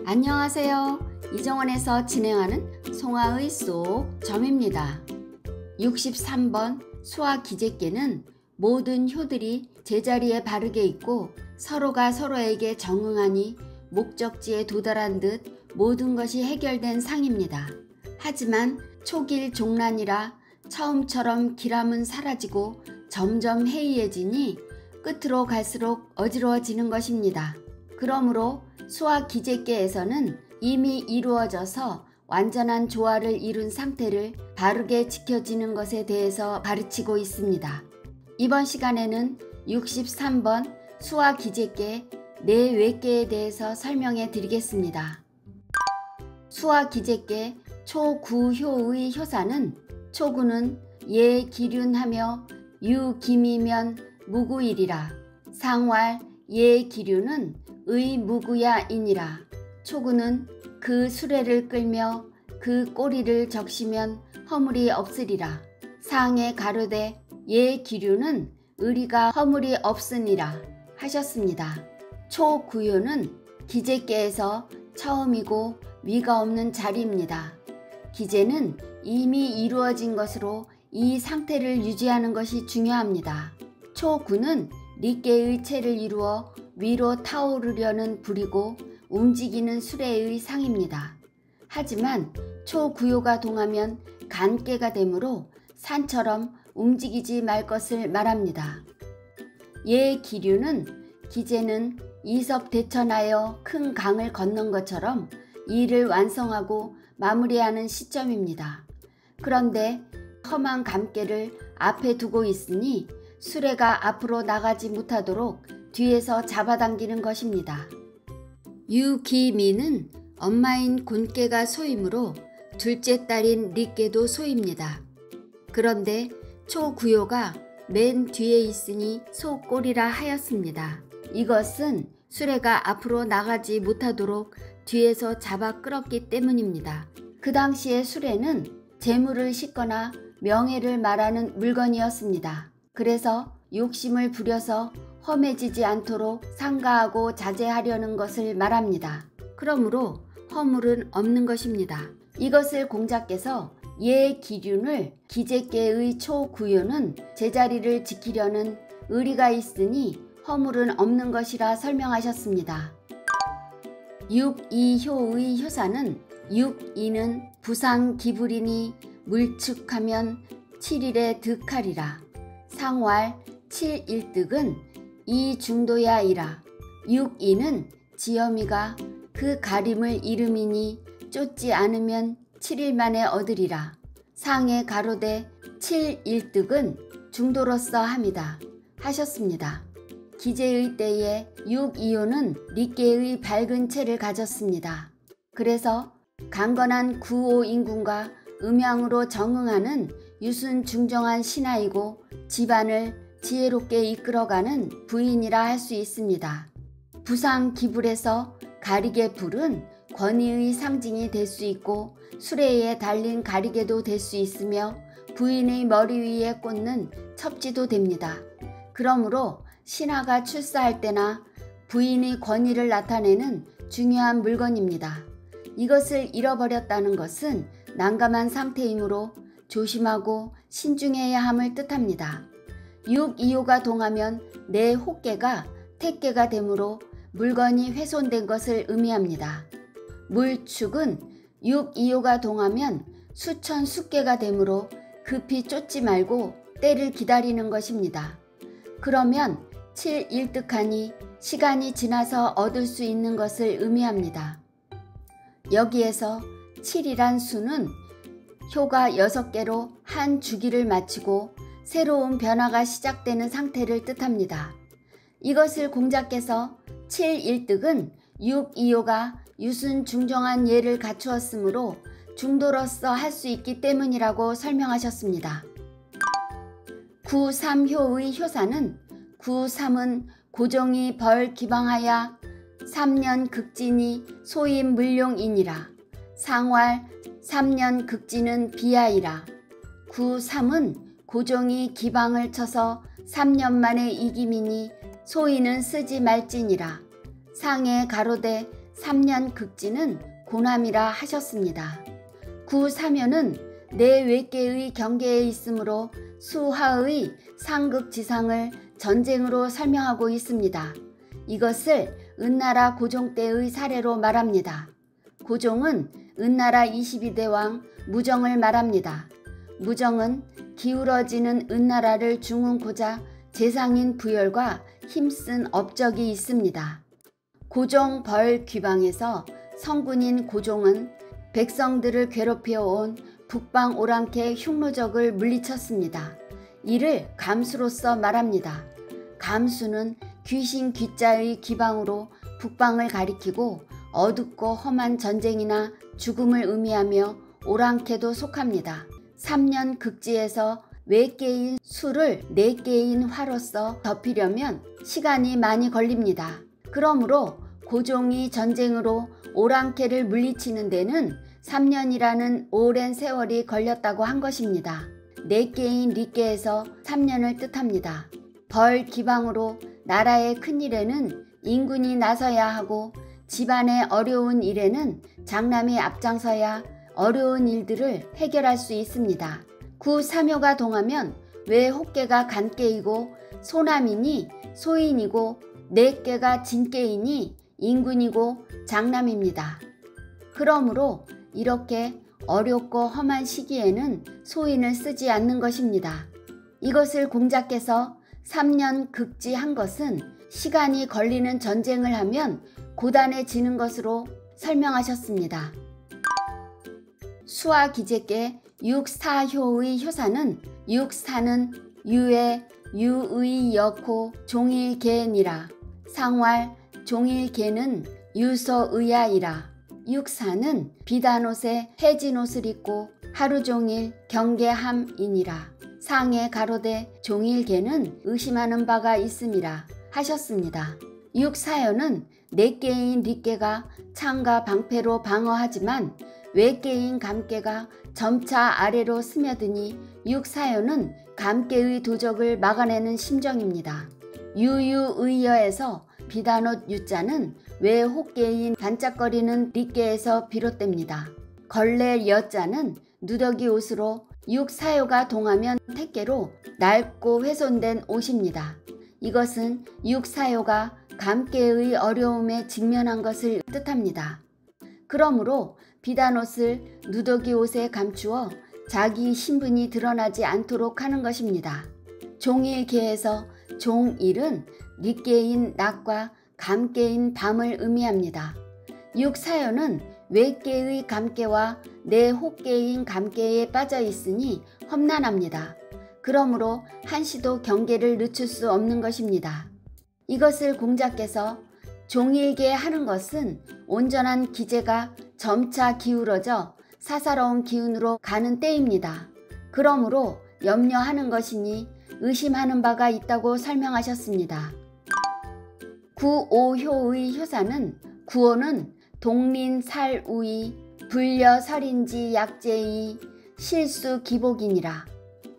안녕하세요. 이정원에서 진행하는 송아의 쏙점입니다. 63번 수화기제께는 모든 효들이 제자리에 바르게 있고 서로가 서로에게 정응하니 목적지에 도달한 듯 모든 것이 해결된 상입니다. 하지만 초길 종란이라 처음처럼 길함은 사라지고 점점 해이해지니 끝으로 갈수록 어지러워지는 것입니다. 그러므로 수화기제께에서는 이미 이루어져서 완전한 조화를 이룬 상태를 바르게 지켜지는 것에 대해서 가르치고 있습니다. 이번 시간에는 63번 수화기제께 내외께에 대해서 설명해 드리겠습니다. 수화기제께 초구효의 효사는 초구는 예기륜하며 유기미면 무구일이라. 상왈 예기륜은 의무구야이니라. 초구는 그 수레를 끌며 그 꼬리를 적시면 허물이 없으리라. 상에 가로되 예기륜은 의리가 허물이 없으니라 하셨습니다. 초구효는 기제께에서 처음이고 위가 없는 자리입니다. 기제는 이미 이루어진 것으로 이 상태를 유지하는 것이 중요합니다. 초구는 리께의 체를 이루어 위로 타오르려는 불이고 움직이는 수레의 상입니다. 하지만 초구효가 동하면 간깨가 되므로 산처럼 움직이지 말 것을 말합니다. 예기륜은 기제는 이섭대천하여 큰 강을 건넌 것처럼 일을 완성하고 마무리하는 시점입니다. 그런데 험한 감깨를 앞에 두고 있으니 수레가 앞으로 나가지 못하도록 뒤에서 잡아당기는 것입니다. 유기미는 엄마인 곤깨가 소이므로 둘째 딸인 리깨도 소입니다. 그런데 초구효가 맨 뒤에 있으니 소꼬리라 하였습니다. 이것은 수레가 앞으로 나가지 못하도록 뒤에서 잡아 끌었기 때문입니다. 그 당시의 수레는 재물을 싣거나 명예를 말하는 물건이었습니다. 그래서 욕심을 부려서 험해지지 않도록 상가하고 자제하려는 것을 말합니다. 그러므로 허물은 없는 것입니다. 이것을 공자께서 예기륜을 기제께의 초구효는 제자리를 지키려는 의리가 있으니 허물은 없는 것이라 설명하셨습니다. 육이효의 효사는 육이는 부상기불이니 물축하면 7일에 득하리라. 상왈 7일득은 이중도야이라. 육이는 지엄이가 그 가림을 이름이니 쫓지 않으면 7일 만에 얻으리라. 상에 가로되 7일득은 중도로서 함이다 하셨습니다. 기제의 때에 육이효는 리께의 밝은 체를 가졌습니다. 그래서 강건한 구오인군과 음양으로 정응하는 유순중정한 신하이고 집안을 지혜롭게 이끌어가는 부인이라 할 수 있습니다. 부상기불에서 가리개 불은 권위의 상징이 될 수 있고 수레에 달린 가리개도 될 수 있으며 부인의 머리 위에 꽂는 첩지도 됩니다. 그러므로 신하가 출사할 때나 부인의 권위를 나타내는 중요한 물건입니다. 이것을 잃어버렸다는 것은 난감한 상태이므로 조심하고 신중해야 함을 뜻합니다. 육이효가 동하면 내 호께가 택께가 되므로 물건이 훼손된 것을 의미합니다. 물축은 육이효가 동하면 수천 숙계가 되므로 급히 쫓지 말고 때를 기다리는 것입니다. 그러면 7일득하니 시간이 지나서 얻을 수 있는 것을 의미합니다. 여기에서 7이란 수는 효가 6개로 한 주기를 마치고 새로운 변화가 시작되는 상태를 뜻합니다. 이것을 공자께서 7일득은 육이효가 유순중정한 예를 갖추었으므로 중도로서 할 수 있기 때문이라고 설명하셨습니다. 구삼효의 효사는 구삼은 고종이 벌 기방하여 3년 극진이 소임 물룡이니라. 상왈 3년 극진은 비하이라. 구삼은 고종이 기방을 쳐서 3년 만에 이김이니 소인은 쓰지 말지니라. 상에 가로되 3년 극지는 고남이라 하셨습니다. 구사묘는 내 외계의 경계에 있으므로 수하의 상극지상을 전쟁으로 설명하고 있습니다. 이것을 은나라 고종 때의 사례로 말합니다. 고종은 은나라 22대 왕 무정을 말합니다. 무정은 기울어지는 은나라를 중흥고자 재상인 부열과 힘쓴 업적이 있습니다. 고종 벌 귀방에서 성군인 고종은 백성들을 괴롭혀 온 북방 오랑캐 흉노적을 물리쳤습니다. 이를 감수로서 말합니다. 감수는 귀신 귀자의 기방으로 북방을 가리키고 어둡고 험한 전쟁이나 죽음을 의미하며 오랑캐도 속합니다. 3년 극지에서 외계인 수를 4개인 화로서 덮으려면 시간이 많이 걸립니다. 그러므로 고종이 전쟁으로 오랑캐를 물리치는 데는 3년이라는 오랜 세월이 걸렸다고 한 것입니다. 4개인 리께에서 3년을 뜻합니다. 벌 기방으로 나라의 큰일에는 인군이 나서야 하고 집안의 어려운 일에는 장남이 앞장서야 어려운 일들을 해결할 수 있습니다. 구사묘가 동하면 외혹계가 간계이고 소남이니 소인이고 4개가 진계이니 인군이고 장남입니다. 그러므로 이렇게 어렵고 험한 시기에는 소인을 쓰지 않는 것입니다. 이것을 공자께서 3년 극지한 것은 시간이 걸리는 전쟁을 하면 고단해지는 것으로 설명하셨습니다. 수화기제께 육사효의 효사는 육사는 유의 유의 여코 종일개니라. 상왈 종일개는 유서의야이라. 육사는 비단옷에 해진옷을 입고 하루종일 경계함이니라. 상에 가로되 종일개는 의심하는 바가 있음이라 하셨습니다. 육사여는 4개인 리께가 창과 방패로 방어하지만 외계인 감깨가 점차 아래로 스며드니 육사여는 감깨의 도적을 막아내는 심정입니다. 유유의여에서 비단옷 유자는 외혹계인 반짝거리는 리께에서 비롯됩니다. 걸레 여자는 누더기 옷으로 육사요가 동하면 택계로 낡고 훼손된 옷입니다. 이것은 육사요가 감깨의 어려움에 직면한 것을 뜻합니다. 그러므로 비단옷을 누더기 옷에 감추어 자기 신분이 드러나지 않도록 하는 것입니다. 종일계에서 종일은 리께인 낮과 감깨인 밤을 의미합니다. 육사요는 외계의 감깨와 내혹계인 감깨에 빠져 있으니 험난합니다. 그러므로 한시도 경계를 늦출 수 없는 것입니다. 이것을 공자께서 종일계 하는 것은 온전한 기제가 점차 기울어져 사사로운 기운으로 가는 때입니다. 그러므로 염려하는 것이니 의심하는 바가 있다고 설명하셨습니다. 구오효의 효사는 구오는 동린살우이 불려설인지 약제이 실수기복이니라.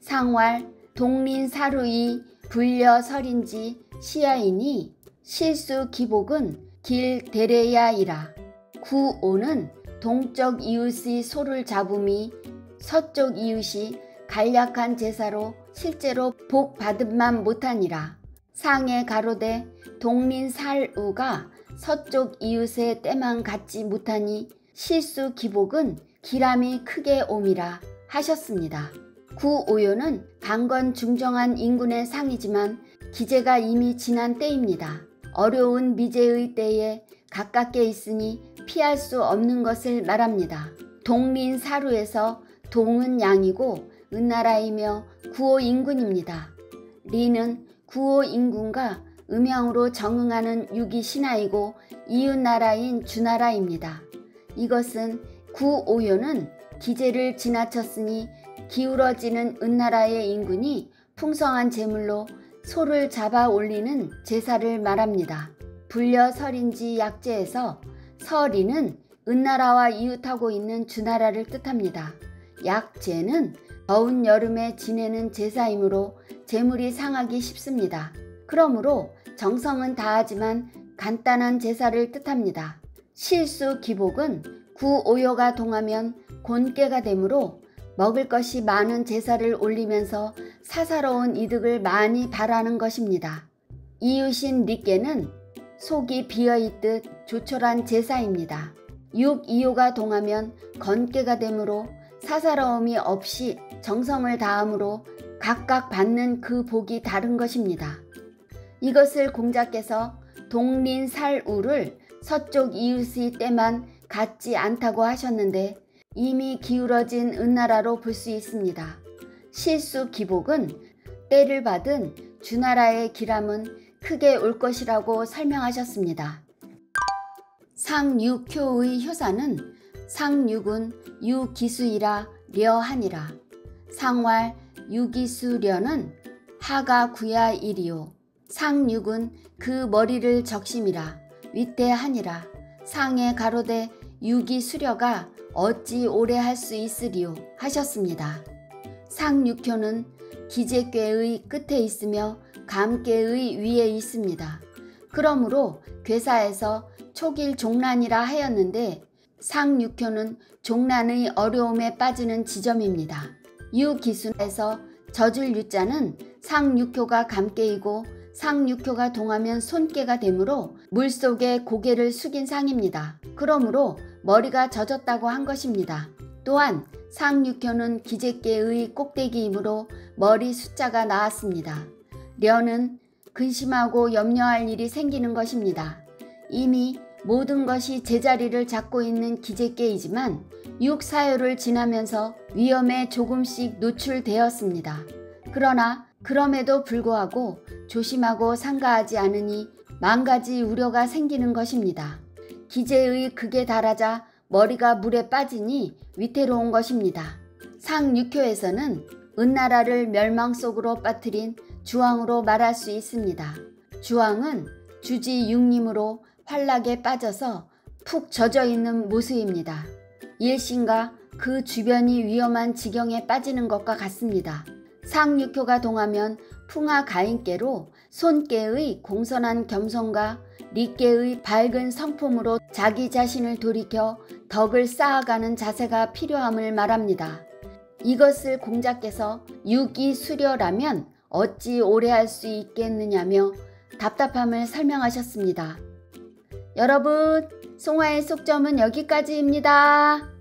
상왈 동린사루이 불려설인지 시야이니 실수기복은 길데레야이라. 구오는 동쪽 이웃의 소를 잡음이 서쪽 이웃이 간략한 제사로 실제로 복 받음만 못하니라. 상에 가로되 동린살우가 서쪽 이웃의 때만 갖지 못하니 실수기복은 기람이 크게 옴이라 하셨습니다. 구오요는 강건 중정한 인군의 상이지만 기제가 이미 지난 때입니다. 어려운 미제의 때에 가깝게 있으니 피할 수 없는 것을 말합니다. 동린사루에서 동은 양이고 은나라이며 구오 인군입니다. 리는 구오 인군과 음양으로 정응하는 육이 신하이고 이웃나라인 주나라입니다. 이것은 구오요는 기제를 지나쳤으니 기울어지는 은나라의 인군이 풍성한 제물로 소를 잡아 올리는 제사를 말합니다. 불려설인지 약제에서 설이는 은나라와 이웃하고 있는 주나라를 뜻합니다. 약제는 더운 여름에 지내는 제사이므로 제물이 상하기 쉽습니다. 그러므로 정성은 다하지만 간단한 제사를 뜻합니다. 실수 기복은 구오요가 동하면 곤깨가 되므로 먹을 것이 많은 제사를 올리면서 사사로운 이득을 많이 바라는 것입니다. 이유신 닉계는 속이 비어있듯 조촐한 제사입니다. 육이요가 동하면 건깨가 되므로 사사로움이 없이 정성을 다함으로 각각 받는 그 복이 다른 것입니다. 이것을 공자께서 동린살우를 서쪽 이웃의 때만 갖지 않다고 하셨는데 이미 기울어진 은나라로 볼 수 있습니다. 실수 기복은 때를 받은 주나라의 기람은 크게 올 것이라고 설명하셨습니다. 상육효의 효사는 상육은 유기수이라 려하니라. 상왈 유기수려는 하가구야일이요. 상육은 그 머리를 적심이라 위태하니라. 상에 가로되 유기수려가 어찌 오래 할 수 있으리요 하셨습니다. 상육효는 기재꾀의 끝에 있으며 감깨의 위에 있습니다. 그러므로 괴사에서 촉일 종란이라 하였는데 상육효는 종란의 어려움에 빠지는 지점입니다. 유기순에서 젖을 유자는 상육효가 감깨이고 상육효가 동하면 손깨가 되므로 물속에 고개를 숙인 상입니다. 그러므로 머리가 젖었다고 한 것입니다. 또한 상육효는 기재깨의 꼭대기이므로 머리 숫자가 나왔습니다. 려는 근심하고 염려할 일이 생기는 것입니다. 이미 모든 것이 제자리를 잡고 있는 기재깨이지만 육사요를 지나면서 위험에 조금씩 노출되었습니다. 그러나 그럼에도 불구하고 조심하고 상가하지 않으니 만가지 우려가 생기는 것입니다. 기재의 극에 달하자 머리가 물에 빠지니 위태로운 것입니다. 상육효에서는 은나라를 멸망 속으로 빠뜨린 주왕으로 말할 수 있습니다. 주왕은 주지 육림으로 환락에 빠져서 푹 젖어있는 모습입니다. 일신과 그 주변이 위험한 지경에 빠지는 것과 같습니다. 상육효가 동하면 풍하가인께로 손깨의 공손한 겸손과 리깨의 밝은 성품으로 자기 자신을 돌이켜 덕을 쌓아가는 자세가 필요함을 말합니다. 이것을 공자께서 유기수려라면 어찌 오래 할 수 있겠느냐며 답답함을 설명하셨습니다. 여러분, 송화의 속점은 여기까지입니다.